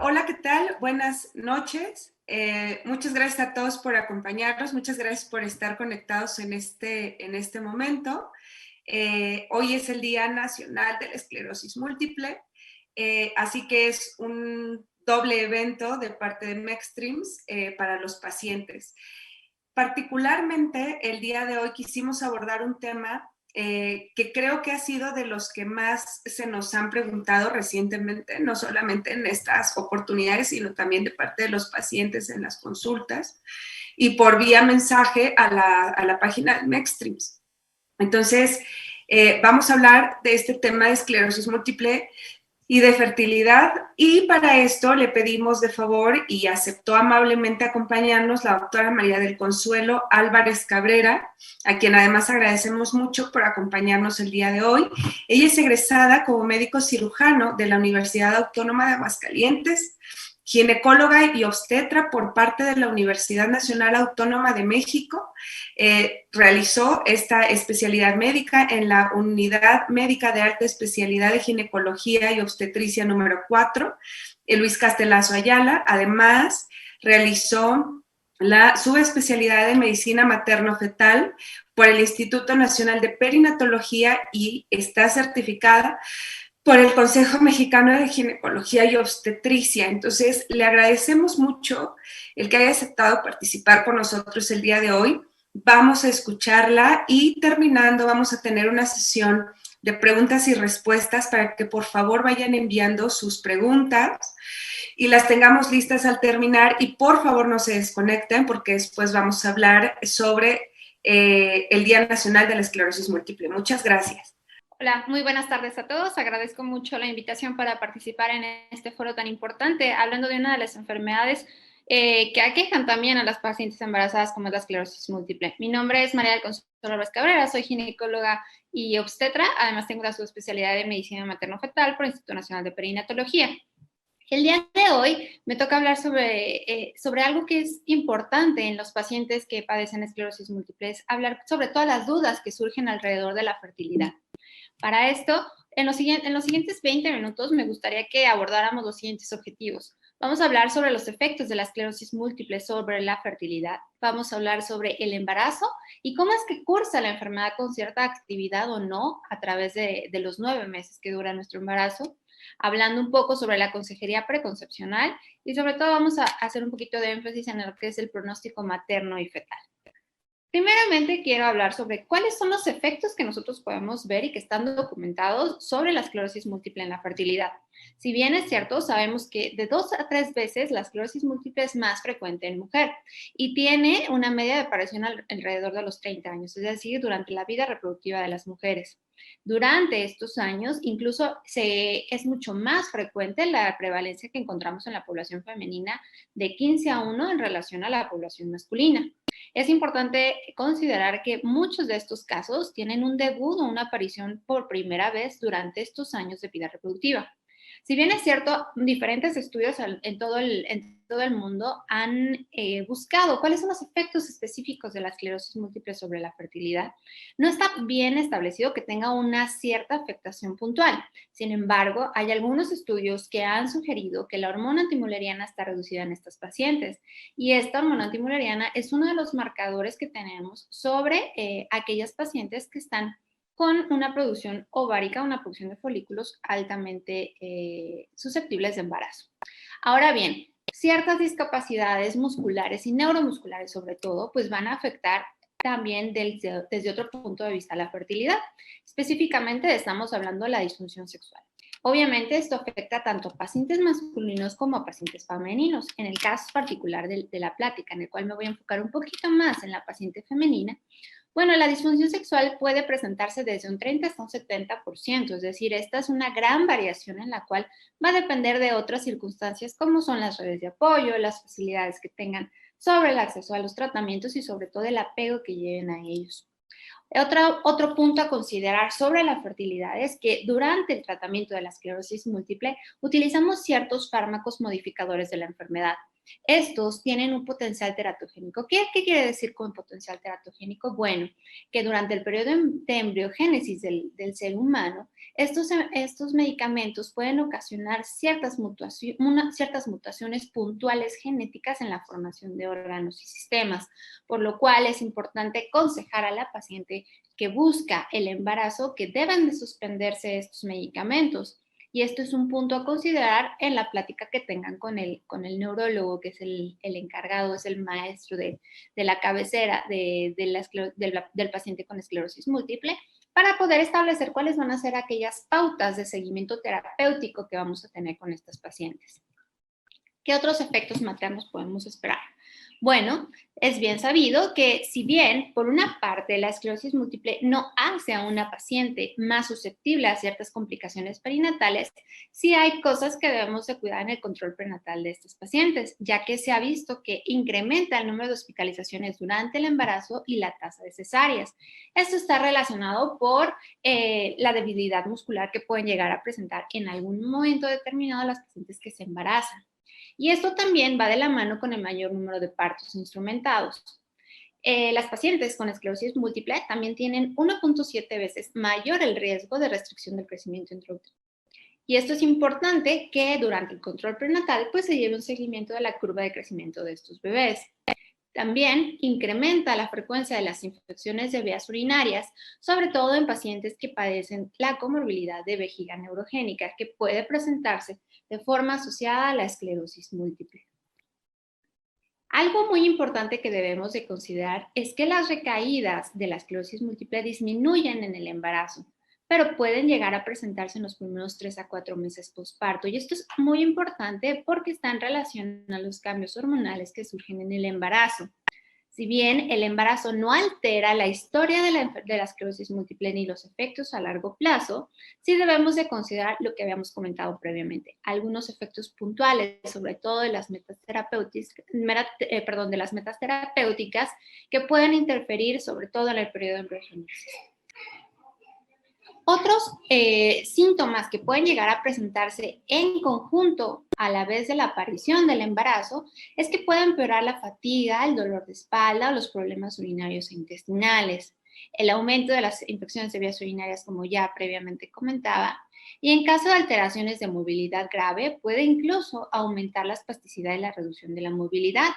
Hola, ¿qué tal? Buenas noches. Muchas gracias a todos por acompañarnos, muchas gracias por estar conectados en este momento. Hoy es el Día Nacional de la Esclerosis Múltiple, así que es un doble evento de parte de MECStreams para los pacientes. Particularmente el día de hoy quisimos abordar un tema que creo que ha sido de los que más se nos han preguntado recientemente, no solamente en estas oportunidades, sino también de parte de los pacientes en las consultas y por vía mensaje a la página de MECStreams. Entonces, vamos a hablar de este tema de esclerosis múltiple y de fertilidad, y para esto le pedimos de favor y aceptó amablemente acompañarnos la doctora María del Consuelo Álvarez Cabrera, a quien además agradecemos mucho por acompañarnos el día de hoy. Ella es egresada como médico cirujano de la Universidad Autónoma de Aguascalientes, ginecóloga y obstetra por parte de la Universidad Nacional Autónoma de México. Realizó esta especialidad médica en la Unidad Médica de Alta Especialidad de Ginecología y Obstetricia número 4, Luis Castelazo Ayala. Además, realizó la subespecialidad de Medicina Materno-Fetal por el Instituto Nacional de Perinatología y está certificada por el Consejo Mexicano de Ginecología y Obstetricia. Entonces, le agradecemos mucho el que haya aceptado participar con nosotros el día de hoy. Vamos a escucharla y terminando vamos a tener una sesión de preguntas y respuestas para que por favor vayan enviando sus preguntas y las tengamos listas al terminar, y por favor no se desconecten porque después vamos a hablar sobre el Día Nacional de la Esclerosis Múltiple. Muchas gracias. Hola, muy buenas tardes a todos. Agradezco mucho la invitación para participar en este foro tan importante, hablando de una de las enfermedades que aquejan también a las pacientes embarazadas, como es la esclerosis múltiple. Mi nombre es María del Consuelo Álvarez Cabrera, soy ginecóloga y obstetra. Además, tengo la subespecialidad de Medicina Materno-Fetal por el Instituto Nacional de Perinatología. El día de hoy me toca hablar sobre algo que es importante en los pacientes que padecen esclerosis múltiple, es hablar sobre todas las dudas que surgen alrededor de la fertilidad. Para esto, en los siguientes 20 minutos me gustaría que abordáramos los siguientes objetivos. Vamos a hablar sobre los efectos de la esclerosis múltiple sobre la fertilidad. Vamos a hablar sobre el embarazo y cómo es que cursa la enfermedad con cierta actividad o no a través de los 9 meses que dura nuestro embarazo. Hablando un poco sobre la consejería preconcepcional y sobre todo vamos a hacer un poquito de énfasis en lo que es el pronóstico materno y fetal. Primeramente, quiero hablar sobre cuáles son los efectos que nosotros podemos ver y que están documentados sobre la esclerosis múltiple en la fertilidad. Si bien es cierto, sabemos que de 2 a 3 veces la esclerosis múltiple es más frecuente en mujer y tiene una media de aparición alrededor de los 30 años, es decir, durante la vida reproductiva de las mujeres. Durante estos años, incluso es mucho más frecuente la prevalencia que encontramos en la población femenina de 15 a 1 en relación a la población masculina. Es importante considerar que muchos de estos casos tienen un debut o una aparición por primera vez durante estos años de vida reproductiva. Si bien es cierto, diferentes estudios en todo el mundo han buscado cuáles son los efectos específicos de la esclerosis múltiple sobre la fertilidad, no está bien establecido que tenga una cierta afectación puntual. Sin embargo, hay algunos estudios que han sugerido que la hormona antimuleriana está reducida en estas pacientes, y esta hormona antimuleriana es uno de los marcadores que tenemos sobre aquellas pacientes que están con una producción ovárica, una producción de folículos altamente susceptibles de embarazo. Ahora bien, ciertas discapacidades musculares y neuromusculares sobre todo, pues van a afectar también desde otro punto de vista la fertilidad. Específicamente estamos hablando de la disfunción sexual. Obviamente esto afecta tanto a pacientes masculinos como a pacientes femeninos. En el caso particular de la plática, en el cual me voy a enfocar un poquito más en la paciente femenina, bueno, la disfunción sexual puede presentarse desde un 30 hasta un 70%, es decir, esta es una gran variación en la cual va a depender de otras circunstancias como son las redes de apoyo, las facilidades que tengan sobre el acceso a los tratamientos y sobre todo el apego que lleven a ellos. Otro punto a considerar sobre la fertilidad es que durante el tratamiento de la esclerosis múltiple utilizamos ciertos fármacos modificadores de la enfermedad. estos tienen un potencial teratogénico. ¿Qué quiere decir con potencial teratogénico? Bueno, que durante el periodo de embriogénesis del ser humano, estos medicamentos pueden ocasionar ciertas mutaciones puntuales genéticas en la formación de órganos y sistemas, por lo cual es importante aconsejar a la paciente que busca el embarazo que deben de suspenderse estos medicamentos. Y esto es un punto a considerar en la plática que tengan con el neurólogo, que es el encargado, es el maestro de la cabecera del paciente con esclerosis múltiple, para poder establecer cuáles van a ser aquellas pautas de seguimiento terapéutico que vamos a tener con estas pacientes. ¿Qué otros efectos maternos podemos esperar? Bueno, es bien sabido que si bien por una parte la esclerosis múltiple no hace a una paciente más susceptible a ciertas complicaciones perinatales, sí hay cosas que debemos de cuidar en el control prenatal de estos pacientes, ya que se ha visto que incrementa el número de hospitalizaciones durante el embarazo y la tasa de cesáreas. Esto está relacionado por la debilidad muscular que pueden llegar a presentar en algún momento determinado las pacientes que se embarazan. Y esto también va de la mano con el mayor número de partos instrumentados. Las pacientes con esclerosis múltiple también tienen 1.7 veces mayor el riesgo de restricción del crecimiento intrauterino. Y esto es importante que durante el control prenatal pues se lleve un seguimiento de la curva de crecimiento de estos bebés. También incrementa la frecuencia de las infecciones de vías urinarias, sobre todo en pacientes que padecen la comorbilidad de vejiga neurogénica, que puede presentarse de forma asociada a la esclerosis múltiple. Algo muy importante que debemos de considerar es que las recaídas de la esclerosis múltiple disminuyen en el embarazo, pero pueden llegar a presentarse en los primeros 3 a 4 meses posparto. Y esto es muy importante porque está en relación a los cambios hormonales que surgen en el embarazo. Si bien el embarazo no altera la historia de la esclerosis múltiple ni los efectos a largo plazo, sí debemos de considerar lo que habíamos comentado previamente, algunos efectos puntuales, sobre todo de las metas terapéuticas que pueden interferir sobre todo en el periodo de embriogénesis. Otros síntomas que pueden llegar a presentarse en conjunto a la vez de la aparición del embarazo es que puede empeorar la fatiga, el dolor de espalda o los problemas urinarios e intestinales, el aumento de las infecciones de vías urinarias, como ya previamente comentaba, y en caso de alteraciones de movilidad grave puede incluso aumentar la espasticidad y la reducción de la movilidad,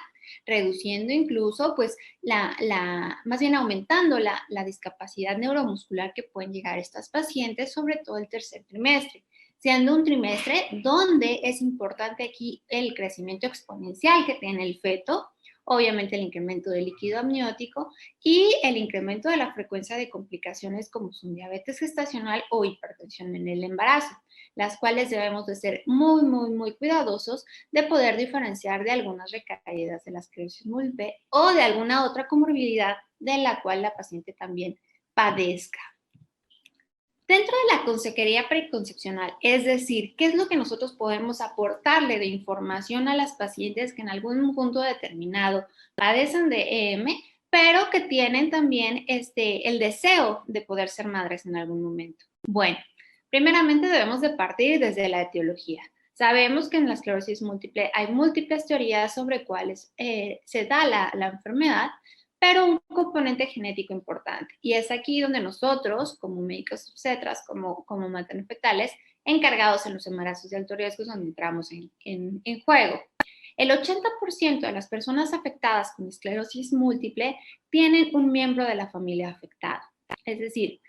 reduciendo incluso, pues, más bien aumentando la discapacidad neuromuscular que pueden llegar estas pacientes, sobre todo el tercer trimestre, siendo un trimestre donde es importante aquí el crecimiento exponencial que tiene el feto, obviamente el incremento del líquido amniótico y el incremento de la frecuencia de complicaciones como son diabetes gestacional o hipertensión en el embarazo, las cuales debemos de ser muy, muy, muy cuidadosos de poder diferenciar de algunas recaídas de la esclerosis múltiple o de alguna otra comorbilidad de la cual la paciente también padezca. Dentro de la consejería preconcepcional, es decir, ¿qué es lo que nosotros podemos aportarle de información a las pacientes que en algún punto determinado padecen de EM, pero que tienen también el deseo de poder ser madres en algún momento? Bueno, primeramente debemos de partir desde la etiología. Sabemos que en la esclerosis múltiple hay múltiples teorías sobre cuáles se da la enfermedad, pero un componente genético importante. Y es aquí donde nosotros, como médicos obstetras, como maternofetales, encargados en los embarazos de alto riesgo, es donde entramos en juego. El 80% de las personas afectadas con esclerosis múltiple tienen un miembro de la familia afectado. Es decir,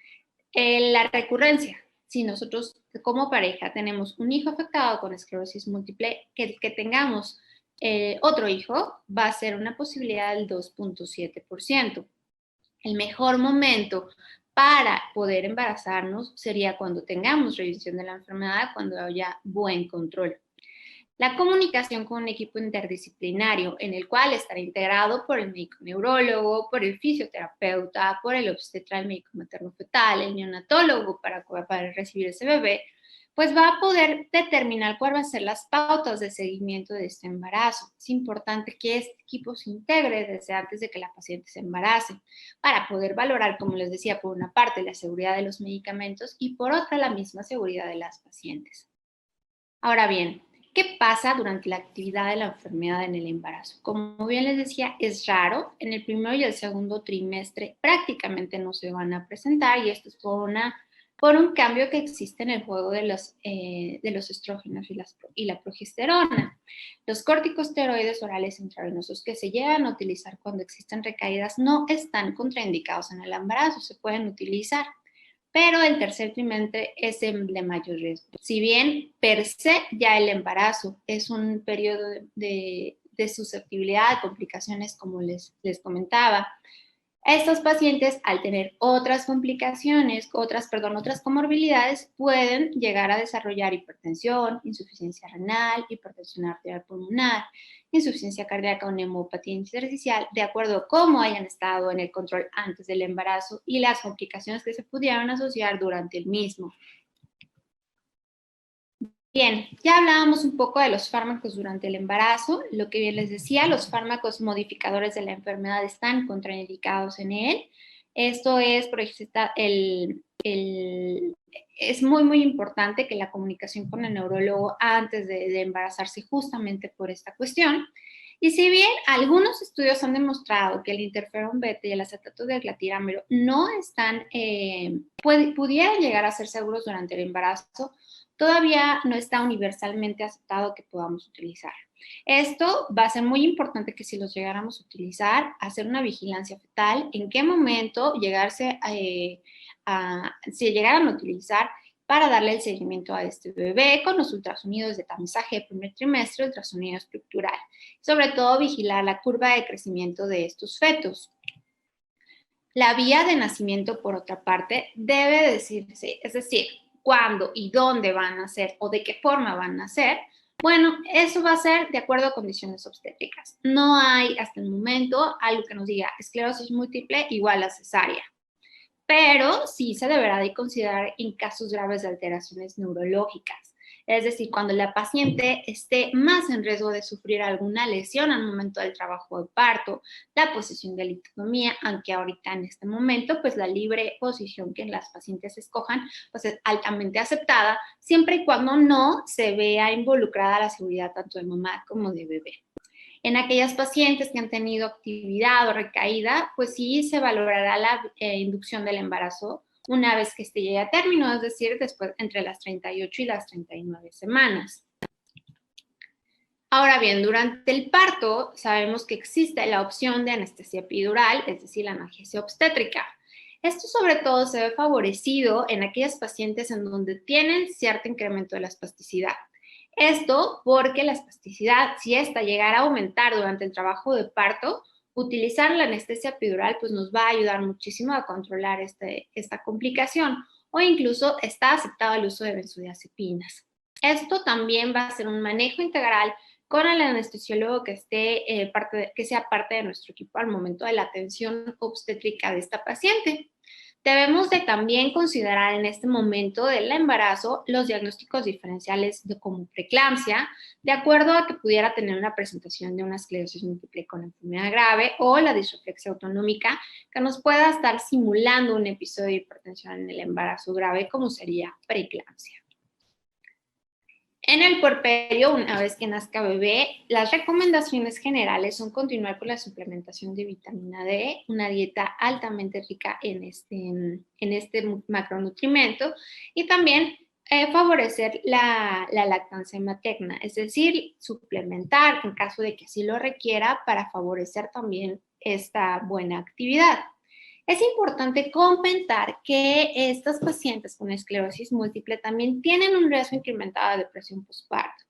la recurrencia, si nosotros como pareja tenemos un hijo afectado con esclerosis múltiple, que tengamos otro hijo, va a ser una posibilidad del 2.7%. El mejor momento para poder embarazarnos sería cuando tengamos revisión de la enfermedad, cuando haya buen control. La comunicación con un equipo interdisciplinario en el cual estará integrado por el médico neurólogo, por el fisioterapeuta, por el obstetra, el médico materno-fetal, el neonatólogo para recibir ese bebé, pues va a poder determinar cuáles van a ser las pautas de seguimiento de este embarazo. Es importante que este equipo se integre desde antes de que la paciente se embarace para poder valorar, como les decía, por una parte la seguridad de los medicamentos y por otra la misma seguridad de las pacientes. Ahora bien, ¿Qué pasa durante la actividad de la enfermedad en el embarazo? Como bien les decía, es raro. En el primero y el segundo trimestre prácticamente no se van a presentar y esto es por un cambio que existe en el juego de los estrógenos y la progesterona. Los corticosteroides orales intravenosos que se llegan a utilizar cuando existen recaídas no están contraindicados en el embarazo, se pueden utilizar, pero el tercer trimestre es el de mayor riesgo. Si bien per se ya el embarazo es un periodo de susceptibilidad a complicaciones, como les comentaba, estos pacientes, al tener otras complicaciones, otras comorbilidades, pueden llegar a desarrollar hipertensión, insuficiencia renal, hipertensión arterial pulmonar, insuficiencia cardíaca o neumopatía intersticial, de acuerdo a cómo hayan estado en el control antes del embarazo y las complicaciones que se pudieran asociar durante el mismo. Bien, ya hablábamos un poco de los fármacos durante el embarazo. Lo que bien les decía, los fármacos modificadores de la enfermedad están contraindicados en él. Esto es, por ejemplo, es muy importante que la comunicación con el neurólogo antes de embarazarse justamente por esta cuestión. Y si bien algunos estudios han demostrado que el interferón beta y el acetato de glatirámero no están, pudieran llegar a ser seguros durante el embarazo, todavía no está universalmente aceptado que podamos utilizar. Esto va a ser muy importante que si los llegáramos a utilizar, hacer una vigilancia fetal, en qué momento si llegaran a utilizar para darle el seguimiento a este bebé con los ultrasonidos de tamizaje de primer trimestre, ultrasonido estructural. Sobre todo vigilar la curva de crecimiento de estos fetos. La vía de nacimiento, por otra parte, debe decirse, es decir, cuándo y dónde van a nacer o de qué forma van a nacer. Bueno, eso va a ser de acuerdo a condiciones obstétricas. No hay hasta el momento algo que nos diga esclerosis múltiple igual a cesárea. Pero sí se deberá de considerar en casos graves de alteraciones neurológicas. Es decir, cuando la paciente esté más en riesgo de sufrir alguna lesión al momento del trabajo de parto, la posición de litotomía, aunque ahorita en este momento, pues la libre posición que las pacientes escojan, pues es altamente aceptada, siempre y cuando no se vea involucrada la seguridad tanto de mamá como de bebé. En aquellas pacientes que han tenido actividad o recaída, pues sí se valorará la inducción del embarazo una vez que llegue a término, es decir, después entre las 38 y las 39 semanas. Ahora bien, durante el parto sabemos que existe la opción de anestesia epidural, es decir, la analgesia obstétrica. Esto sobre todo se ve favorecido en aquellas pacientes en donde tienen cierto incremento de la espasticidad. Esto porque la espasticidad, si esta llegara a aumentar durante el trabajo de parto, utilizar la anestesia epidural pues nos va a ayudar muchísimo a controlar esta complicación, o incluso está aceptado el uso de benzodiazepinas. Esto también va a ser un manejo integral con el anestesiólogo que sea parte de nuestro equipo al momento de la atención obstétrica de esta paciente. Debemos de también considerar en este momento del embarazo los diagnósticos diferenciales como preeclampsia, de acuerdo a que pudiera tener una presentación de una esclerosis múltiple con enfermedad grave o la disreflexia autonómica que nos pueda estar simulando un episodio de hipertensión en el embarazo grave como sería preeclampsia. En el puerperio, una vez que nazca bebé, las recomendaciones generales son continuar con la suplementación de vitamina D, una dieta altamente rica en este macronutrimento, y también favorecer la lactancia materna, es decir, suplementar en caso de que así lo requiera para favorecer también esta buena actividad. Es importante comentar que estas pacientes con esclerosis múltiple también tienen un riesgo incrementado de depresión postparto,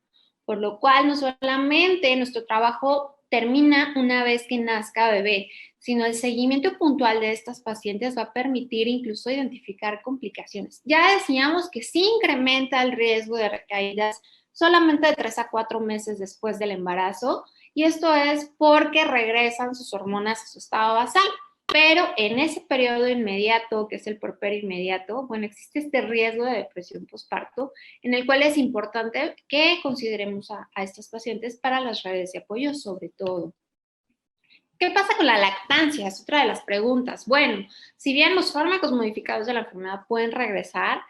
por lo cual no solamente nuestro trabajo termina una vez que nazca bebé, sino el seguimiento puntual de estas pacientes va a permitir incluso identificar complicaciones. Ya decíamos que sí incrementa el riesgo de recaídas solamente de 3 a 4 meses después del embarazo, y esto es porque regresan sus hormonas a su estado basal. Pero en ese periodo inmediato, que es el puerperio inmediato, bueno, existe este riesgo de depresión postparto, en el cual es importante que consideremos a estas pacientes para las redes de apoyo sobre todo. ¿Qué pasa con la lactancia? Es otra de las preguntas. Bueno, si bien los fármacos modificados de la enfermedad pueden regresar,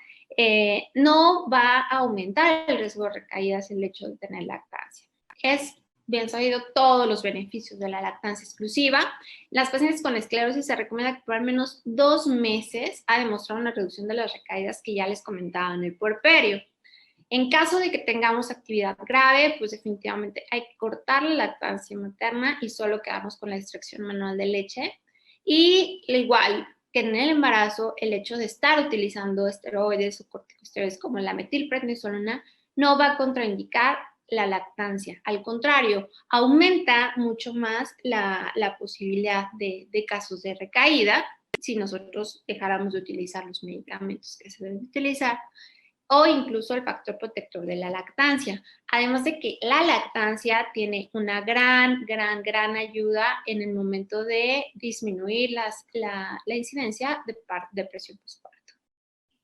no va a aumentar el riesgo de recaídas el hecho de tener lactancia. Es bien sabido todos los beneficios de la lactancia exclusiva. Las pacientes con esclerosis se recomienda que por al menos 2 meses ha demostrado una reducción de las recaídas que ya les comentaba en el puerperio. En caso de que tengamos actividad grave, pues definitivamente hay que cortar la lactancia materna y solo quedarnos con la extracción manual de leche. Y igual que en el embarazo, el hecho de estar utilizando esteroides o corticosteroides como la metilprednisolona no va a contraindicar la lactancia. Al contrario, aumenta mucho más la posibilidad de casos de recaída si nosotros dejáramos de utilizar los medicamentos que se deben utilizar, o incluso el factor protector de la lactancia. Además de que la lactancia tiene una gran ayuda en el momento de disminuir la incidencia de depresión postparto.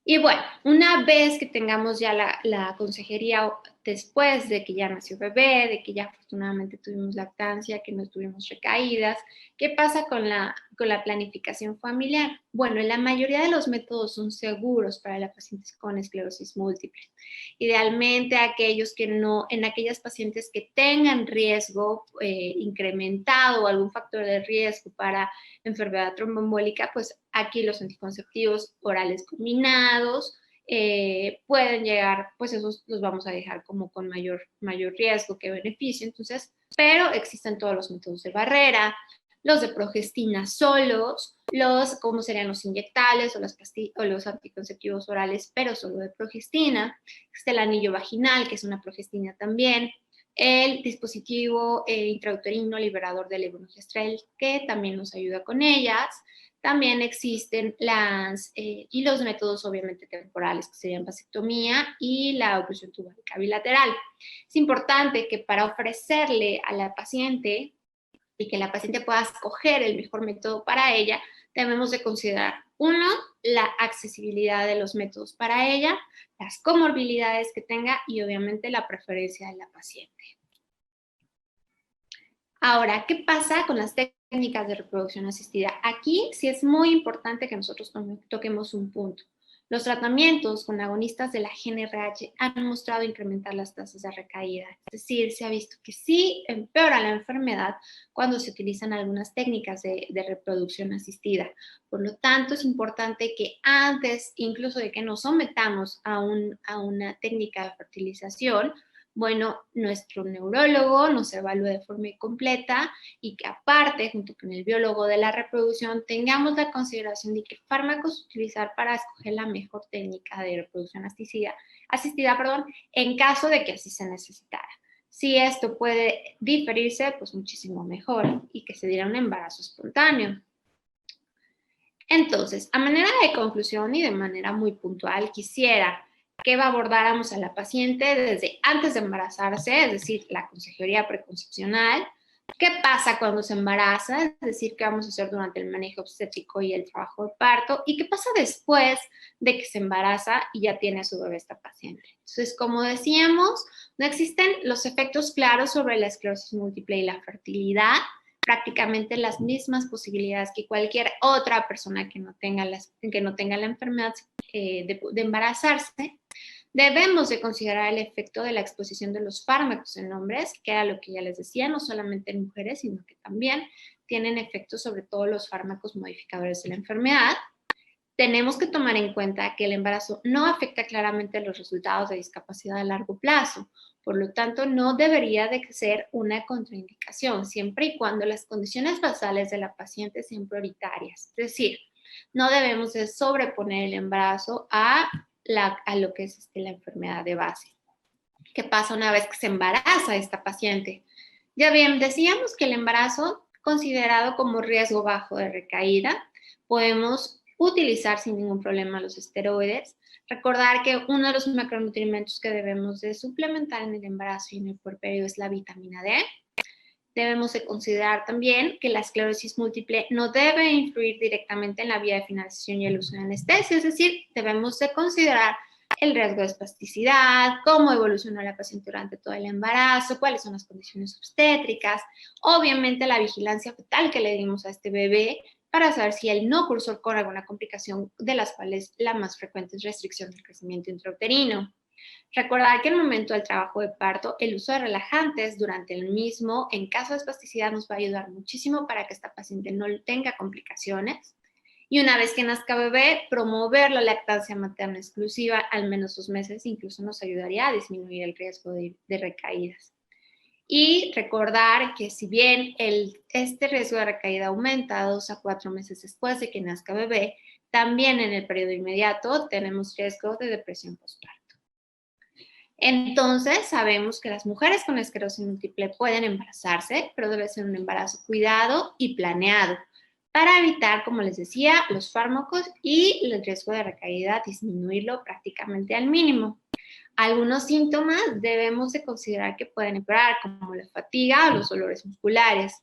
Y bueno, una vez que tengamos ya la consejería después de que ya nació bebé, de que ya afortunadamente tuvimos lactancia, que no tuvimos recaídas, ¿qué pasa con la planificación familiar? Bueno, la mayoría de los métodos son seguros para las pacientes con esclerosis múltiple. Idealmente en aquellas pacientes que tengan riesgo incrementado o algún factor de riesgo para enfermedad tromboembólica, pues aquí los anticonceptivos orales combinados pueden llegar, pues esos los vamos a dejar como con mayor riesgo que beneficio. Entonces, pero existen todos los métodos de barrera, los de progestina solos, como serían los inyectables o los anticonceptivos orales, pero solo de progestina. Existe el anillo vaginal, que es una progestina también. El dispositivo intrauterino liberador de levonorgestrel, que también nos ayuda con ellas. También existen y los métodos obviamente temporales, que serían vasectomía y la oclusión tubárica bilateral. Es importante que para ofrecerle a la paciente y que la paciente pueda escoger el mejor método para ella, debemos de considerar, uno, la accesibilidad de los métodos para ella, las comorbilidades que tenga y obviamente la preferencia de la paciente. Ahora, ¿qué pasa con las técnicas de reproducción asistida? Aquí sí es muy importante que nosotros toquemos un punto. Los tratamientos con agonistas de la GnRH han mostrado incrementar las tasas de recaída. Es decir, se ha visto que sí empeora la enfermedad cuando se utilizan algunas técnicas de reproducción asistida. Por lo tanto, es importante que antes incluso de que nos sometamos a una técnica de fertilización, bueno, nuestro neurólogo nos evalúe de forma completa y que aparte, junto con el biólogo de la reproducción, tengamos la consideración de qué fármacos utilizar para escoger la mejor técnica de reproducción asistida, en caso de que así se necesitara. Si esto puede diferirse, pues muchísimo mejor y que se diera un embarazo espontáneo. Entonces, a manera de conclusión y de manera muy puntual, quisiera que abordáramos a la paciente desde antes de embarazarse, es decir, la consejería preconcepcional, qué pasa cuando se embaraza, es decir, qué vamos a hacer durante el manejo obstétrico y el trabajo de parto, y qué pasa después de que se embaraza y ya tiene a su bebé esta paciente. Entonces, como decíamos, no existen los efectos claros sobre la esclerosis múltiple y la fertilidad, prácticamente las mismas posibilidades que cualquier otra persona que no tenga la enfermedad de embarazarse. Debemos de considerar el efecto de la exposición de los fármacos en hombres, que era lo que ya les decía, no solamente en mujeres, sino que también tienen efectos sobre todos los fármacos modificadores de la enfermedad. Tenemos que tomar en cuenta que el embarazo no afecta claramente los resultados de discapacidad a largo plazo, por lo tanto no debería de ser una contraindicación, siempre y cuando las condiciones basales de la paciente sean prioritarias. Es decir, no debemos de sobreponer el embarazo a lo que es la enfermedad de base. ¿Qué pasa una vez que se embaraza esta paciente? Ya bien, decíamos que el embarazo, considerado como riesgo bajo de recaída, podemos utilizar sin ningún problema los esteroides. Recordar que uno de los macronutrientes que debemos de suplementar en el embarazo y en el puerperio es la vitamina D. Debemos de considerar también que la esclerosis múltiple no debe influir directamente en la vía de finalización y el uso de anestesia, es decir, debemos de considerar el riesgo de espasticidad, cómo evoluciona la paciente durante todo el embarazo, cuáles son las condiciones obstétricas, obviamente la vigilancia fetal que le dimos a este bebé, para saber si él no cursó con alguna complicación, de las cuales la más frecuente es restricción del crecimiento intrauterino. Recordar que en el momento del trabajo de parto, el uso de relajantes durante el mismo, en caso de espasticidad, nos va a ayudar muchísimo para que esta paciente no tenga complicaciones. Y una vez que nazca bebé, promover la lactancia materna exclusiva al menos 2 meses, incluso nos ayudaría a disminuir el riesgo de recaídas. Y recordar que si bien este riesgo de recaída aumenta 2 a 4 meses después de que nazca bebé, también en el periodo inmediato tenemos riesgo de depresión postparto. Entonces, sabemos que las mujeres con esclerosis múltiple pueden embarazarse, pero debe ser un embarazo cuidado y planeado para evitar, como les decía, los fármacos y el riesgo de recaída, disminuirlo prácticamente al mínimo. Algunos síntomas debemos de considerar que pueden empeorar, como la fatiga o los dolores musculares.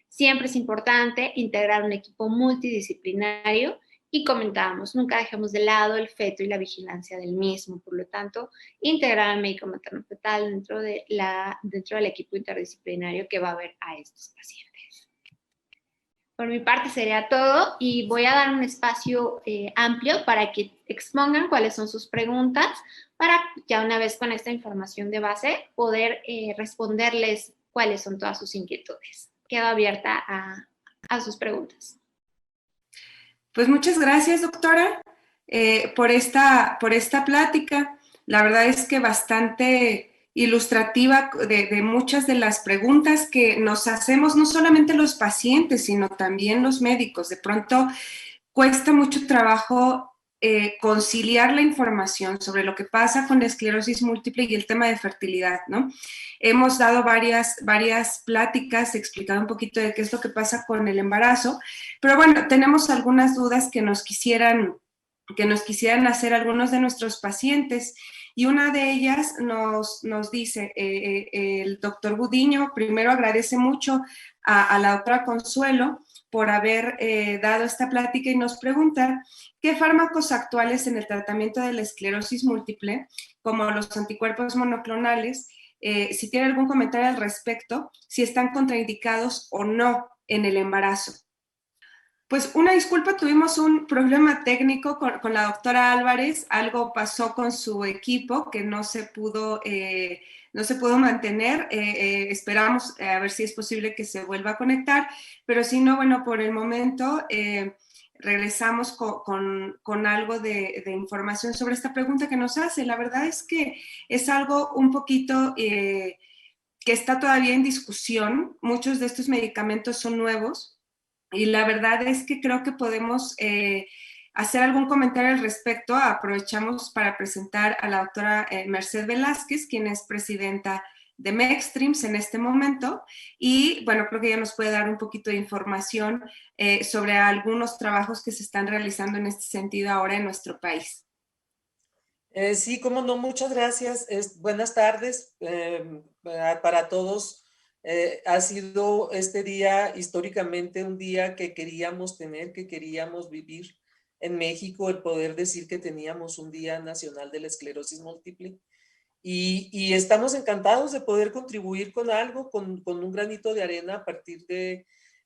Siempre es importante integrar un equipo multidisciplinario y comentábamos, nunca dejemos de lado el feto y la vigilancia del mismo. Por lo tanto, integrar al médico materno-fetal dentro del equipo interdisciplinario que va a ver a estos pacientes. Por mi parte sería todo y voy a dar un espacio amplio para que expongan cuáles son sus preguntas para ya una vez con esta información de base poder responderles cuáles son todas sus inquietudes. Quedo abierta a sus preguntas. Pues muchas gracias, doctora, por esta plática. La verdad es que bastante ilustrativa de muchas de las preguntas que nos hacemos, no solamente los pacientes, sino también los médicos. De pronto cuesta mucho trabajo conciliar la información sobre lo que pasa con la esclerosis múltiple y el tema de fertilidad, ¿no? Hemos dado varias pláticas explicando un poquito de qué es lo que pasa con el embarazo, pero bueno, tenemos algunas dudas que nos quisieran hacer algunos de nuestros pacientes. Y una de ellas nos dice, el doctor Gudiño primero agradece mucho a la doctora Consuelo por haber dado esta plática y nos pregunta qué fármacos actuales en el tratamiento de la esclerosis múltiple, como los anticuerpos monoclonales, si tiene algún comentario al respecto, si están contraindicados o no en el embarazo. Pues una disculpa, tuvimos un problema técnico con la doctora Álvarez, algo pasó con su equipo que no se pudo mantener, esperamos a ver si es posible que se vuelva a conectar, pero si no, bueno, por el momento regresamos con algo de información sobre esta pregunta que nos hace. La verdad es que es algo un poquito que está todavía en discusión, muchos de estos medicamentos son nuevos, y la verdad es que creo que podemos hacer algún comentario al respecto. Aprovechamos para presentar a la doctora Merced Velázquez, quien es presidenta de Mextreams en este momento. Y bueno, creo que ella nos puede dar un poquito de información sobre algunos trabajos que se están realizando en este sentido ahora en nuestro país. Sí, cómo no, muchas gracias. Buenas tardes para todos. Ha sido este día históricamente un día que queríamos tener, que queríamos vivir en México, el poder decir que teníamos un Día Nacional de la Esclerosis Múltiple. Y estamos encantados de poder contribuir con algo, con un granito de arena a partir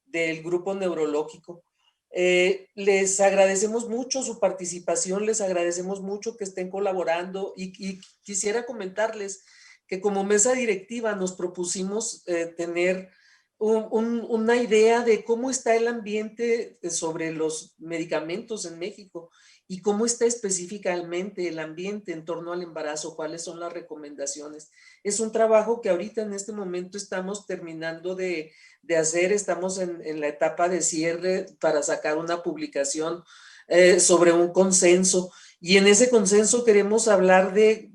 del grupo neurológico. Les agradecemos mucho su participación, les agradecemos mucho que estén colaborando y quisiera comentarles que como mesa directiva nos propusimos tener una idea de cómo está el ambiente sobre los medicamentos en México y cómo está específicamente el ambiente en torno al embarazo, cuáles son las recomendaciones. Es un trabajo que ahorita en este momento estamos terminando de hacer, estamos en la etapa de cierre para sacar una publicación sobre un consenso y en ese consenso queremos hablar de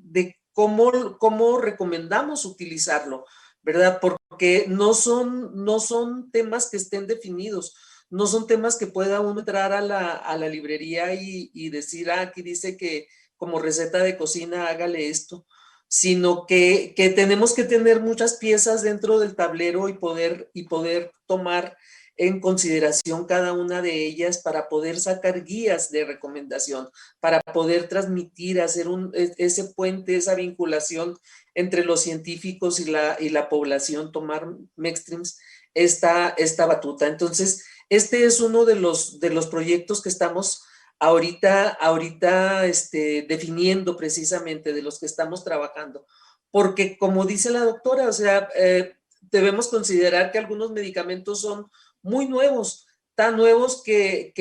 cómo recomendamos utilizarlo, ¿verdad? Porque no son temas que estén definidos, no son temas que pueda uno entrar a la librería y decir, aquí dice que como receta de cocina hágale esto, sino que tenemos que tener muchas piezas dentro del tablero y poder tomar en consideración cada una de ellas para poder sacar guías de recomendación, para poder transmitir, hacer ese puente, esa vinculación entre los científicos y la población, tomar Mextreams esta batuta. Entonces, Este es uno de los proyectos que estamos ahorita definiendo precisamente, de los que estamos trabajando. Porque como dice la doctora, o sea, debemos considerar que algunos medicamentos son muy nuevos, tan nuevos que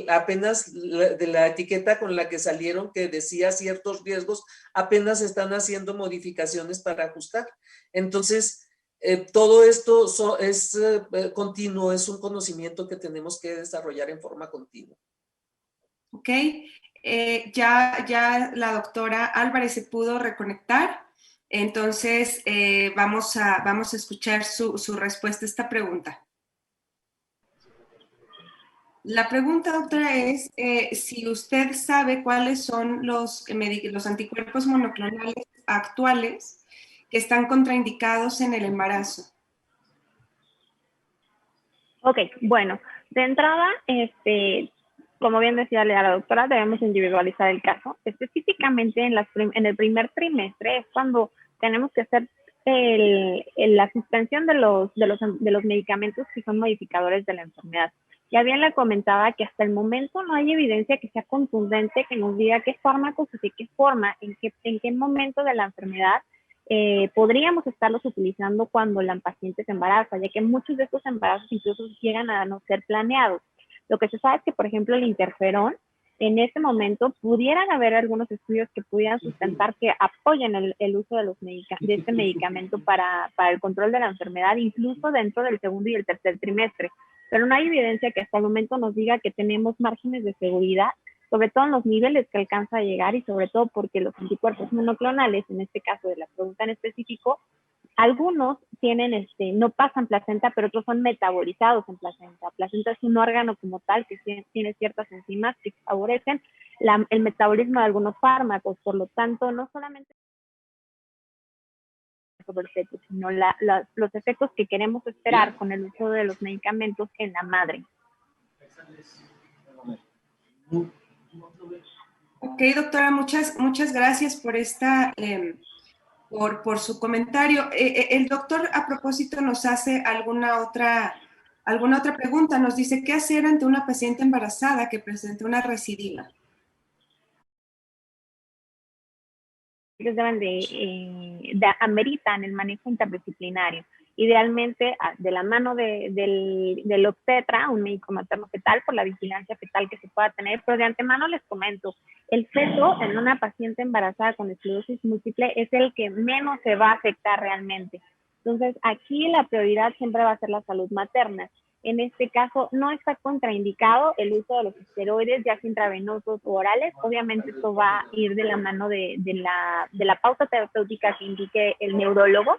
apenas de la etiqueta con la que salieron, que decía ciertos riesgos, apenas están haciendo modificaciones para ajustar. Entonces, todo esto es continuo, es un conocimiento que tenemos que desarrollar en forma continua. Ok, ya la doctora Álvarez se pudo reconectar, entonces vamos a escuchar su respuesta a esta pregunta. La pregunta, doctora, es si usted sabe cuáles son los anticuerpos monoclonales actuales que están contraindicados en el embarazo. Ok, bueno, de entrada, como bien decía la doctora, debemos individualizar el caso. Específicamente en el primer trimestre es cuando tenemos que hacer la suspensión de los medicamentos que son modificadores de la enfermedad. Ya bien le comentaba que hasta el momento no hay evidencia que sea contundente que nos diga qué fármacos y de qué forma, en qué momento de la enfermedad podríamos estarlos utilizando cuando la paciente se embaraza, ya que muchos de estos embarazos incluso llegan a no ser planeados. Lo que se sabe es que, por ejemplo, el interferón, en este momento pudieran haber algunos estudios que pudieran sustentar que apoyen el uso de este medicamento para el control de la enfermedad, incluso dentro del segundo y el tercer trimestre. Pero no hay evidencia que hasta el momento nos diga que tenemos márgenes de seguridad, sobre todo en los niveles que alcanza a llegar y sobre todo porque los anticuerpos monoclonales, en este caso de la pregunta en específico, algunos tienen, no pasan placenta, pero otros son metabolizados en placenta. Placenta es un órgano como tal que tiene ciertas enzimas que favorecen el metabolismo de algunos fármacos. Por lo tanto, no solamente sobre el feto, sino los efectos que queremos esperar con el uso de los medicamentos en la madre. Ok, doctora, muchas gracias por por su comentario. El doctor, a propósito, nos hace alguna otra pregunta. Nos dice, ¿qué hacer ante una paciente embarazada que presenta una recidiva? Deben ameritan el manejo interdisciplinario. Idealmente, de la mano del obstetra, un médico materno fetal, por la vigilancia fetal que se pueda tener, pero de antemano les comento, el feto en una paciente embarazada con esclerosis múltiple es el que menos se va a afectar realmente. Entonces, aquí la prioridad siempre va a ser la salud materna. En este caso, no está contraindicado el uso de los esteroides, ya sea intravenosos o orales. Obviamente, esto va a ir de la mano de la pauta terapéutica que indique el neurólogo,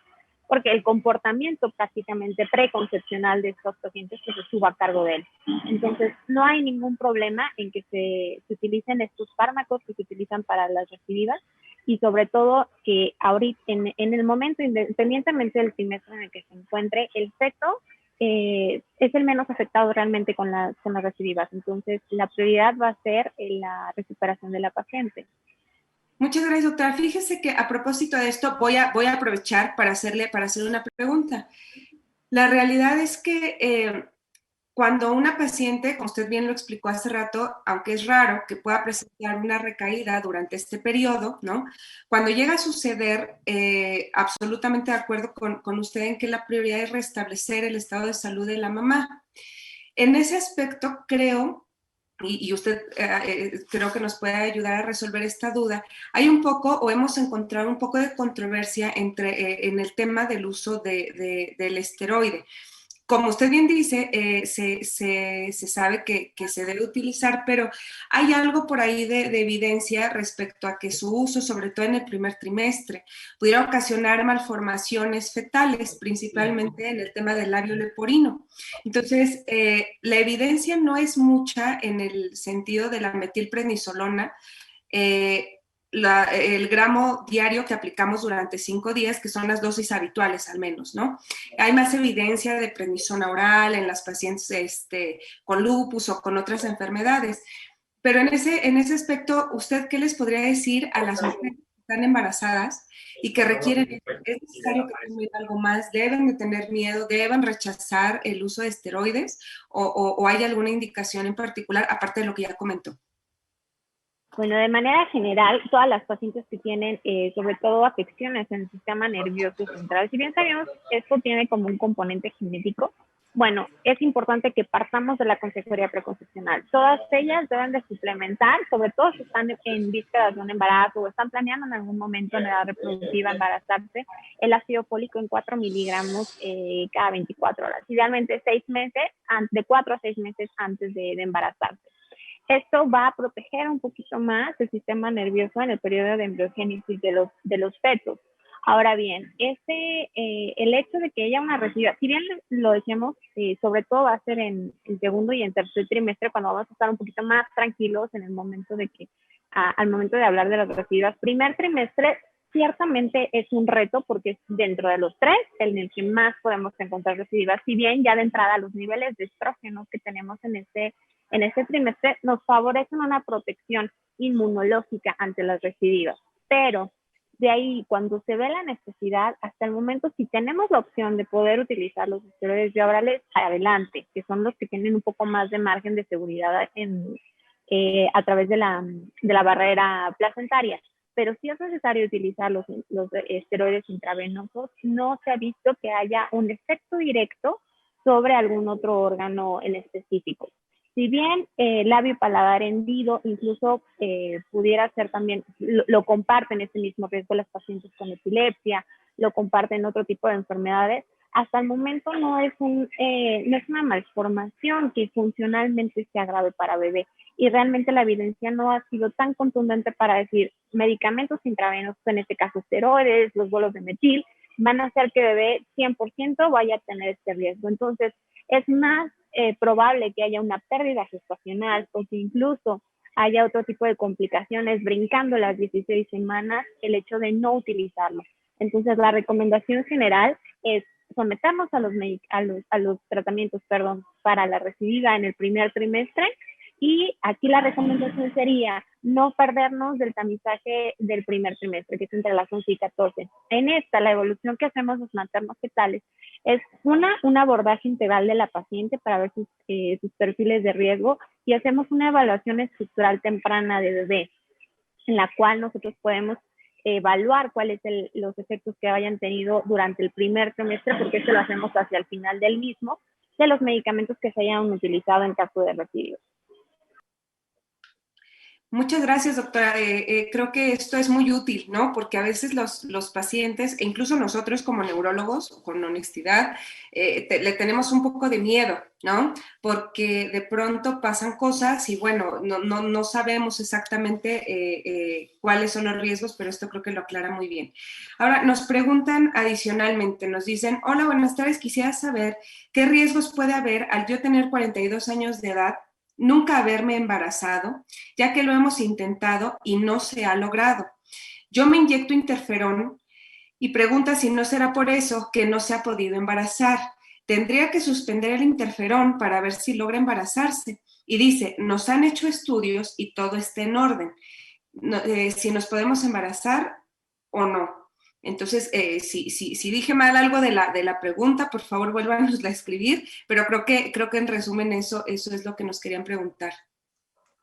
porque el comportamiento prácticamente preconcepcional de estos pacientes que se suba a cargo de él. Entonces, no hay ningún problema en que se utilicen estos fármacos que se utilizan para las recidivas y sobre todo que ahorita, en el momento, independientemente del trimestre en el que se encuentre, el feto es el menos afectado realmente con las recidivas. Entonces, la prioridad va a ser la recuperación de la paciente. Muchas gracias, doctora. Fíjese que a propósito de esto, voy a aprovechar para hacer una pregunta. La realidad es que cuando una paciente, como usted bien lo explicó hace rato, aunque es raro que pueda presentar una recaída durante este periodo, ¿no? Cuando llega a suceder, absolutamente de acuerdo con usted en que la prioridad es restablecer el estado de salud de la mamá. En ese aspecto, creo, y usted creo que nos puede ayudar a resolver esta duda, hay un poco, o hemos encontrado un poco de controversia en el tema del uso del esteroide. Como usted bien dice, se sabe que se debe utilizar, pero hay algo por ahí de evidencia respecto a que su uso, sobre todo en el primer trimestre, pudiera ocasionar malformaciones fetales, principalmente en el tema del labio leporino. Entonces, la evidencia no es mucha en el sentido de la metilprednisolona, el gramo diario que aplicamos durante 5 días, que son las dosis habituales al menos, ¿no? Hay más evidencia de prednisona oral en las pacientes con lupus o con otras enfermedades. Pero en ese aspecto, ¿usted qué les podría decir a las mujeres que están embarazadas y que requieren, es necesario que tomen algo más, deben de tener miedo, deben rechazar el uso de esteroides o hay alguna indicación en particular, aparte de lo que ya comentó. Bueno, de manera general, todas las pacientes que tienen, sobre todo afecciones en el sistema nervioso central, si bien sabemos que esto tiene como un componente genético, bueno, es importante que partamos de la consejería preconcepcional. Todas ellas deben de suplementar, sobre todo si están en vísperas de un embarazo o están planeando en algún momento en edad reproductiva embarazarse, el ácido fólico en 4 miligramos cada 24 horas. Idealmente 6 meses, de 4 a 6 meses antes de embarazarse. Esto va a proteger un poquito más el sistema nervioso en el periodo de embriogénesis de los fetos. Ahora bien, el hecho de que haya una recidiva, si bien lo decíamos, sobre todo va a ser en el segundo y en tercer trimestre, cuando vamos a estar un poquito más tranquilos en el momento de que, al momento de hablar de las recidivas. Primer trimestre ciertamente es un reto porque es dentro de los 3 en el que más podemos encontrar recidivas, si bien ya de entrada los niveles de estrógenos que tenemos en este trimestre nos favorecen una protección inmunológica ante las recidivas, pero de ahí, cuando se ve la necesidad, hasta el momento, si tenemos la opción de poder utilizar los esteroides bioorales, adelante, que son los que tienen un poco más de margen de seguridad a través de la barrera placentaria. Pero si es necesario utilizar los esteroides intravenosos, no se ha visto que haya un efecto directo sobre algún otro órgano en específico. Si bien labio paladar hendido incluso pudiera ser también, lo comparten este mismo riesgo las pacientes con epilepsia, lo comparten otro tipo de enfermedades, hasta el momento no es una malformación que funcionalmente sea grave para bebé. Y realmente la evidencia no ha sido tan contundente para decir medicamentos intravenosos, en este caso esteroides, los bolos de metil, van a hacer que bebé 100% vaya a tener este riesgo. Entonces, es más probable que haya una pérdida gestacional o que incluso haya otro tipo de complicaciones brincando las 16 semanas, el hecho de no utilizarlo. Entonces, la recomendación general es someternos a los tratamientos, para la recidiva en el primer trimestre. Y aquí la recomendación sería no perdernos del tamizaje del primer trimestre, que es entre las 11 y 14. En esta, la evolución que hacemos los maternos fetales es un abordaje integral de la paciente para ver sus perfiles de riesgo y hacemos una evaluación estructural temprana de bebé, en la cual nosotros podemos evaluar cuáles son los efectos que hayan tenido durante el primer trimestre, porque eso lo hacemos hacia el final del mismo, de los medicamentos que se hayan utilizado en caso de residuos. Muchas gracias, doctora. Creo que esto es muy útil, ¿no? Porque a veces los pacientes, e incluso nosotros como neurólogos, con honestidad, le tenemos un poco de miedo, ¿no? Porque de pronto pasan cosas y bueno, no sabemos exactamente cuáles son los riesgos, pero esto creo que lo aclara muy bien. Ahora, nos preguntan adicionalmente, nos dicen, hola, buenas tardes, quisiera saber qué riesgos puede haber al yo tener 42 años de edad, nunca haberme embarazado, ya que lo hemos intentado y no se ha logrado. Yo me inyecto interferón y pregunta si no será por eso que no se ha podido embarazar. Tendría que suspender el interferón para ver si logra embarazarse. Y dice, nos han hecho estudios y todo está en orden. Si nos podemos embarazar o no. Entonces, si dije mal algo de la pregunta, por favor, vuélvanosla a escribir, pero creo que en resumen eso es lo que nos querían preguntar.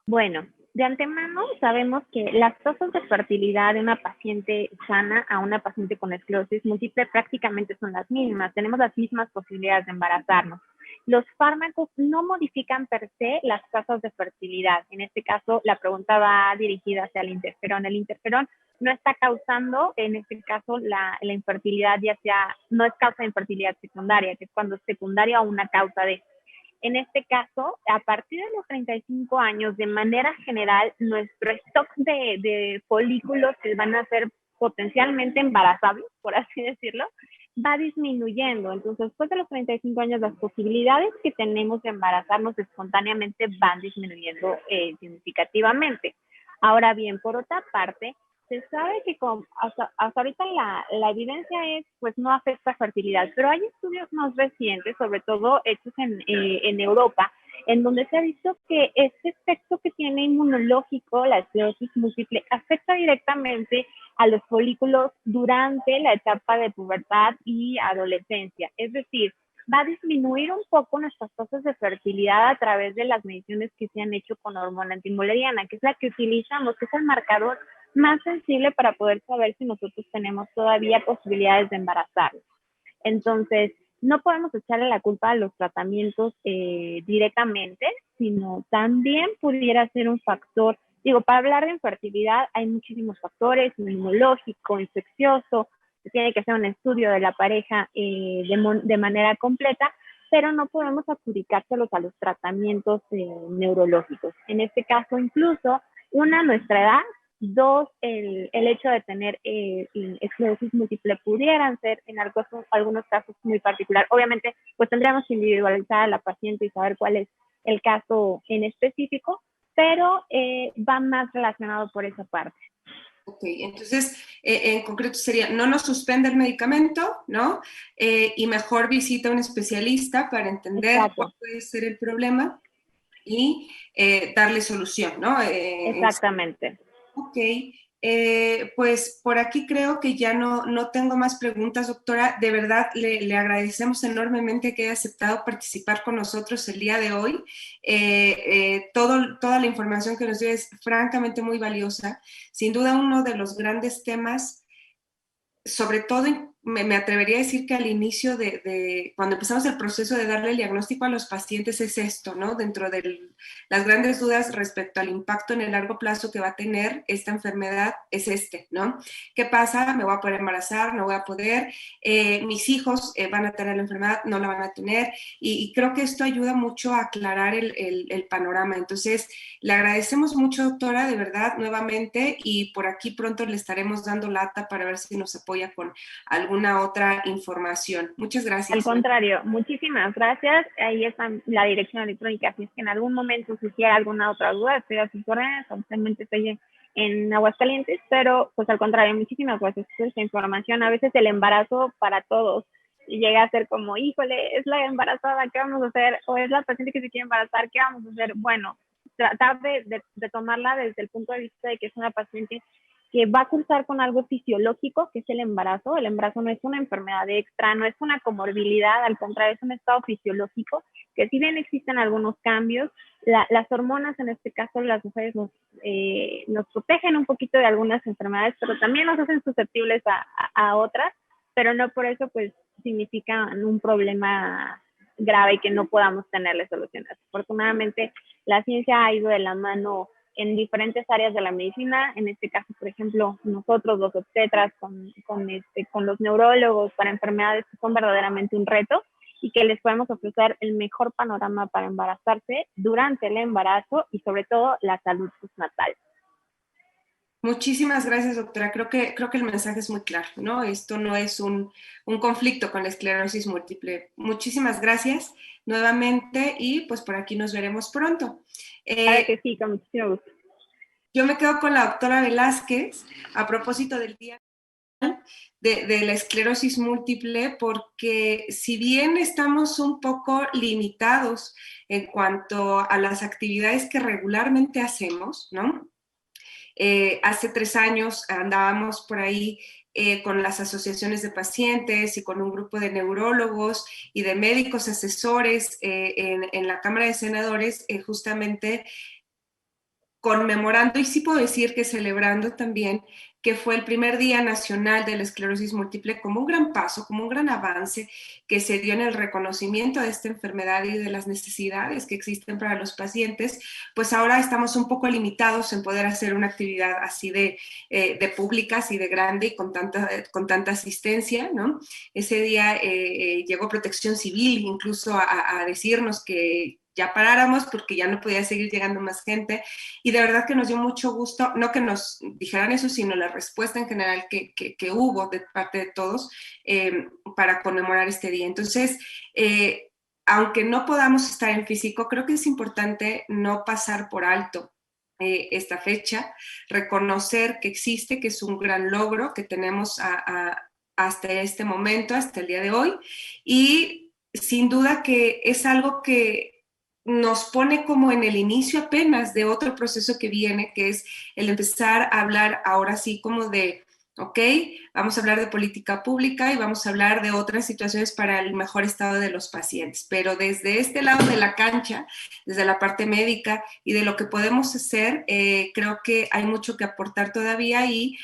Bueno, de antemano sabemos que las tasas de fertilidad de una paciente sana a una paciente con esclerosis múltiple prácticamente son las mismas. Tenemos las mismas posibilidades de embarazarnos. Los fármacos no modifican per se las tasas de fertilidad. En este caso, la pregunta va dirigida hacia el interferón. El interferón no está causando, en este caso, la infertilidad, ya sea, no es causa de infertilidad secundaria, que es cuando es secundaria o una causa de. En este caso, a partir de los 35 años, de manera general, nuestro stock de folículos que van a ser potencialmente embarazables, por así decirlo, va disminuyendo. Entonces, después de los 35 años, las posibilidades que tenemos de embarazarnos espontáneamente van disminuyendo significativamente. Ahora bien, por otra parte, se sabe que hasta ahorita la evidencia es, pues no afecta fertilidad, pero hay estudios más recientes, sobre todo hechos en Europa, en donde se ha visto que este efecto que tiene inmunológico, la esclerosis múltiple, afecta directamente a los folículos durante la etapa de pubertad y adolescencia. Es decir, va a disminuir un poco nuestras tasas de fertilidad a través de las mediciones que se han hecho con hormona antimuleriana, que es la que utilizamos, que es el marcador más sensible para poder saber si nosotros tenemos todavía posibilidades de embarazarnos. Entonces, no podemos echarle la culpa a los tratamientos directamente, sino también pudiera ser un factor. Digo, para hablar de infertilidad hay muchísimos factores, inmunológico, infeccioso, se tiene que hacer un estudio de la pareja de manera completa, pero no podemos adjudicárselos a los tratamientos neurológicos. En este caso, incluso, una, nuestra edad, dos, el hecho de tener esclerosis múltiple pudieran ser en algunos casos muy particular. Obviamente, pues tendríamos que individualizar a la paciente y saber cuál es el caso en específico, pero va más relacionado por esa parte. Ok, entonces, en concreto sería, no nos suspende el medicamento, ¿no? Y mejor visita a un especialista para entender cuál puede ser el problema y darle solución, ¿no? Exactamente. Ok, pues por aquí creo que ya no tengo más preguntas, doctora. De verdad, le agradecemos enormemente que haya aceptado participar con nosotros el día de hoy. Toda la información que nos dio es francamente muy valiosa. Sin duda, uno de los grandes temas, sobre todo me atrevería a decir que al inicio cuando empezamos el proceso de darle el diagnóstico a los pacientes es esto, ¿no? Dentro de las grandes dudas respecto al impacto en el largo plazo que va a tener esta enfermedad es ¿no? ¿Qué pasa? ¿Me voy a poder embarazar? ¿No voy a poder? ¿Mis hijos van a tener la enfermedad? ¿No la van a tener? Y creo que esto ayuda mucho a aclarar el panorama. Entonces, le agradecemos mucho, doctora, de verdad, nuevamente, y por aquí pronto le estaremos dando lata para ver si nos apoya con alguna otra información. Muchas gracias. Al contrario, muchísimas gracias. Ahí está la dirección electrónica. Si es que en algún momento surgiera alguna otra duda, estoy a sus órdenes. Actualmente estoy en Aguascalientes, pero pues al contrario, muchísimas gracias por esta información. A veces el embarazo para todos llega a ser como, híjole, es la embarazada, ¿qué vamos a hacer? O es la paciente que se quiere embarazar, ¿qué vamos a hacer? Bueno, tratar de tomarla desde el punto de vista de que es una paciente que va a cursar con algo fisiológico, que es el embarazo. El embarazo no es una enfermedad extra, no es una comorbilidad, al contrario, es un estado fisiológico, que si bien existen algunos cambios, las hormonas, en este caso las mujeres, nos protegen un poquito de algunas enfermedades, pero también nos hacen susceptibles a otras, pero no por eso pues significa un problema grave que no podamos tenerle soluciones. Afortunadamente, la ciencia ha ido de la mano en diferentes áreas de la medicina, en este caso, por ejemplo, nosotros los obstetras con los neurólogos para enfermedades que son verdaderamente un reto y que les podemos ofrecer el mejor panorama para embarazarse durante el embarazo y sobre todo la salud postnatal. Muchísimas gracias, doctora. Creo que el mensaje es muy claro, ¿no? Esto no es un conflicto con la esclerosis múltiple. Muchísimas gracias nuevamente y pues por aquí nos veremos pronto. Claro que sí, con muchísimo gusto. Yo me quedo con la doctora Velázquez a propósito del Día de la esclerosis múltiple, porque si bien estamos un poco limitados en cuanto a las actividades que regularmente hacemos, ¿no? Hace 3 años andábamos por ahí con las asociaciones de pacientes y con un grupo de neurólogos y de médicos asesores en la Cámara de Senadores, justamente conmemorando, y sí puedo decir que celebrando también, que fue el primer Día Nacional de la Esclerosis Múltiple, como un gran paso, como un gran avance que se dio en el reconocimiento de esta enfermedad y de las necesidades que existen para los pacientes. Pues ahora estamos un poco limitados en poder hacer una actividad así de pública, así de grande y con tanta asistencia, ¿no? Ese día llegó Protección Civil incluso a decirnos que ya paráramos porque ya no podía seguir llegando más gente, y de verdad que nos dio mucho gusto, no que nos dijeran eso, sino la respuesta en general que hubo de parte de todos para conmemorar este día. Entonces, aunque no podamos estar en físico, creo que es importante no pasar por alto esta fecha, reconocer que existe, que es un gran logro que tenemos hasta este momento, hasta el día de hoy, y sin duda que es algo que nos pone como en el inicio apenas de otro proceso que viene, que es el empezar a hablar ahora sí como de, ok, vamos a hablar de política pública y vamos a hablar de otras situaciones para el mejor estado de los pacientes, pero desde este lado de la cancha, desde la parte médica y de lo que podemos hacer, creo que hay mucho que aportar todavía y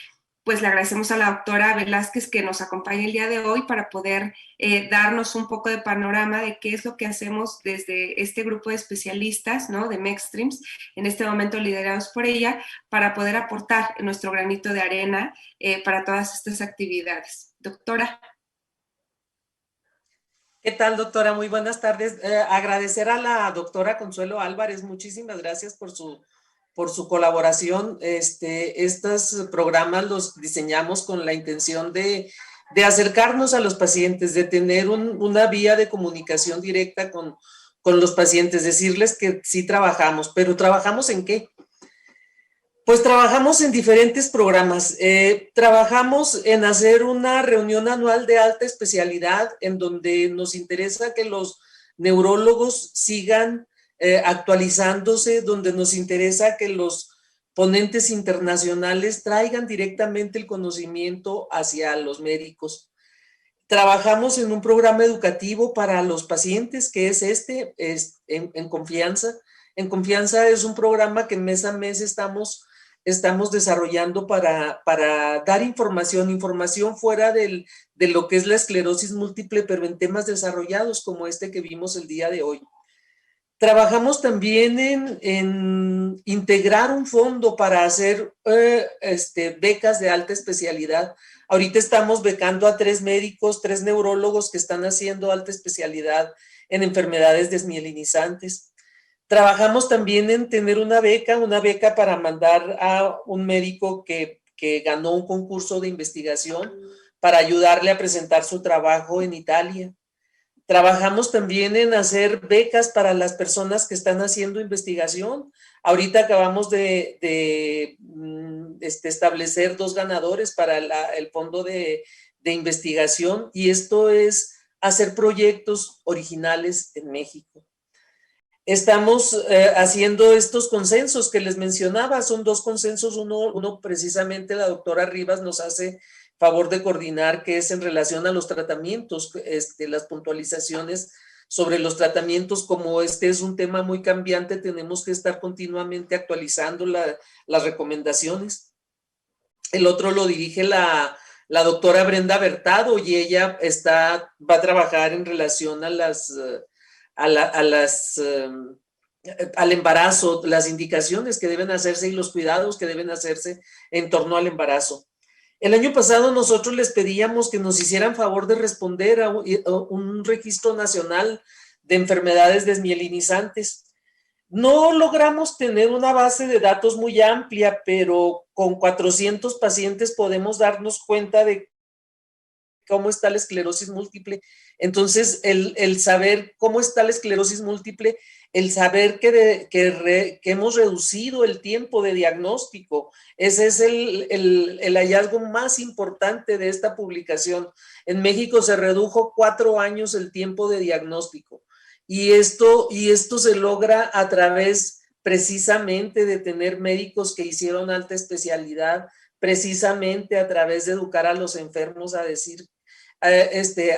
pues le agradecemos a la doctora Velázquez que nos acompañe el día de hoy para poder darnos un poco de panorama de qué es lo que hacemos desde este grupo de especialistas, ¿no? De MECStreams, en este momento liderados por ella, para poder aportar nuestro granito de arena para todas estas actividades. Doctora. ¿Qué tal, doctora? Muy buenas tardes. Agradecer a la doctora Consuelo Álvarez, muchísimas gracias por su colaboración. Estos programas los diseñamos con la intención de acercarnos a los pacientes, de tener una vía de comunicación directa con los pacientes, decirles que sí trabajamos, pero ¿trabajamos en qué? Pues trabajamos en diferentes programas. Trabajamos en hacer una reunión anual de alta especialidad en donde nos interesa que los neurólogos sigan actualizándose, donde nos interesa que los ponentes internacionales traigan directamente el conocimiento hacia los médicos. Trabajamos en un programa educativo para los pacientes, que es en Confianza. En Confianza es un programa que mes a mes estamos desarrollando para dar información fuera de lo que es la esclerosis múltiple, pero en temas desarrollados como este que vimos el día de hoy. Trabajamos también en integrar un fondo para hacer becas de alta especialidad. Ahorita estamos becando a 3 médicos, 3 neurólogos que están haciendo alta especialidad en enfermedades desmielinizantes. Trabajamos también en tener una beca para mandar a un médico que ganó un concurso de investigación para ayudarle a presentar su trabajo en Italia. Trabajamos también en hacer becas para las personas que están haciendo investigación. Ahorita acabamos de establecer 2 ganadores para el fondo de investigación, y esto es hacer proyectos originales en México. Estamos haciendo estos consensos que les mencionaba, son 2 consensos, uno precisamente la doctora Rivas nos hace favor de coordinar, que es en relación a los tratamientos, las puntualizaciones sobre los tratamientos. Como este es un tema muy cambiante, tenemos que estar continuamente actualizando las recomendaciones. El otro lo dirige la doctora Brenda Bertado, y ella va a trabajar en relación a al embarazo, las indicaciones que deben hacerse y los cuidados que deben hacerse en torno al embarazo. El año pasado nosotros les pedíamos que nos hicieran favor de responder a un registro nacional de enfermedades desmielinizantes. No logramos tener una base de datos muy amplia, pero con 400 pacientes podemos darnos cuenta de cómo está la esclerosis múltiple. Entonces, el saber cómo está la esclerosis múltiple, el saber que hemos reducido el tiempo de diagnóstico, ese es el hallazgo más importante de esta publicación. En México se redujo 4 años el tiempo de diagnóstico, y esto se logra a través precisamente de tener médicos que hicieron alta especialidad, precisamente a través de educar a los enfermos a decir,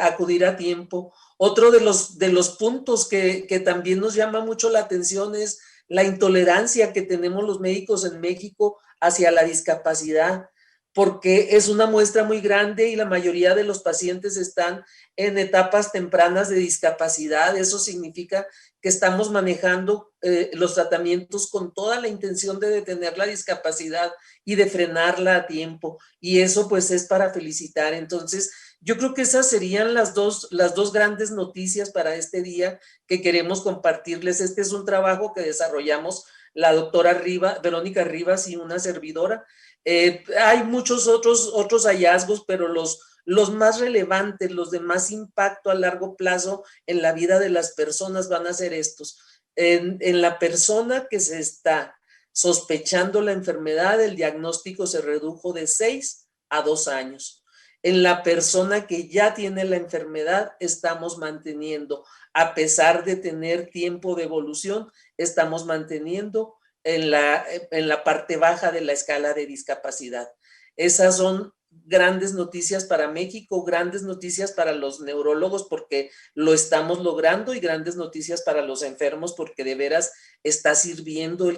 acudir a tiempo. Otro de los puntos que también nos llama mucho la atención es la intolerancia que tenemos los médicos en México hacia la discapacidad, porque es una muestra muy grande y la mayoría de los pacientes están en etapas tempranas de discapacidad. Eso significa que estamos manejando los tratamientos con toda la intención de detener la discapacidad y de frenarla a tiempo, y eso pues es para felicitar. Entonces, yo creo que esas serían las dos grandes noticias para este día que queremos compartirles. Este es un trabajo que desarrollamos la doctora Verónica Rivas y una servidora. Hay muchos otros hallazgos, pero los más relevantes, los de más impacto a largo plazo en la vida de las personas van a ser estos. En la persona que se está sospechando la enfermedad, el diagnóstico se redujo de 6 a 2 años. en la persona que ya tiene la enfermedad estamos manteniendo, a pesar de tener tiempo de evolución, estamos manteniendo en la parte baja de la escala de discapacidad. Esas son grandes noticias para México, grandes noticias para los neurólogos porque lo estamos logrando y grandes noticias para los enfermos porque de veras está sirviendo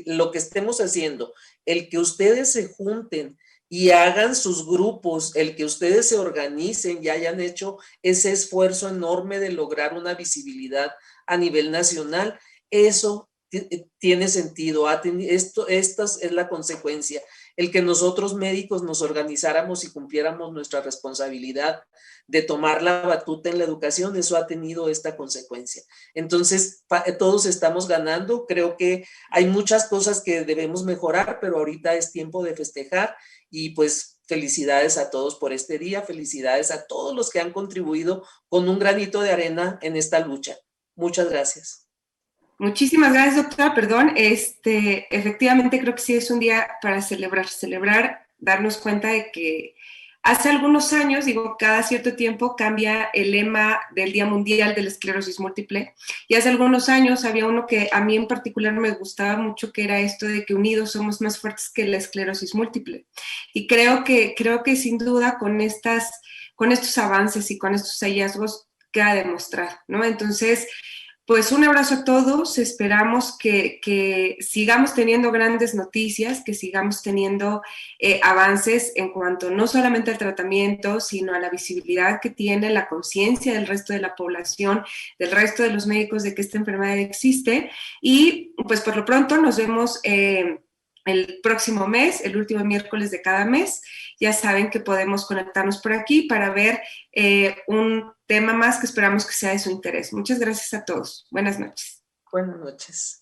lo que estemos haciendo, el que ustedes se junten y hagan sus grupos, el que ustedes se organicen y hayan hecho ese esfuerzo enorme de lograr una visibilidad a nivel nacional, eso tiene sentido. Esta es la consecuencia. El que nosotros médicos nos organizáramos y cumpliéramos nuestra responsabilidad de tomar la batuta en la educación, eso ha tenido esta consecuencia. Entonces, todos estamos ganando. Creo que hay muchas cosas que debemos mejorar, pero ahorita es tiempo de festejar y pues felicidades a todos por este día, felicidades a todos los que han contribuido con un granito de arena en esta lucha. Muchas gracias. Muchísimas gracias, doctora. Perdón, efectivamente creo que sí es un día para celebrar, darnos cuenta de que hace algunos años, digo, cada cierto tiempo cambia el lema del Día Mundial de la Esclerosis Múltiple. Y hace algunos años había uno que a mí en particular me gustaba mucho, que era esto de que unidos somos más fuertes que la esclerosis múltiple. Y creo que sin duda con estos avances y con estos hallazgos queda demostrado, ¿no? Entonces, pues un abrazo a todos, esperamos que sigamos teniendo grandes noticias, que sigamos teniendo avances en cuanto no solamente al tratamiento, sino a la visibilidad que tiene, la conciencia del resto de la población, del resto de los médicos de que esta enfermedad existe. Y pues por lo pronto nos vemos el próximo mes, el último miércoles de cada mes. Ya saben que podemos conectarnos por aquí para ver un tema más que esperamos que sea de su interés. Muchas gracias a todos. Buenas noches. Buenas noches.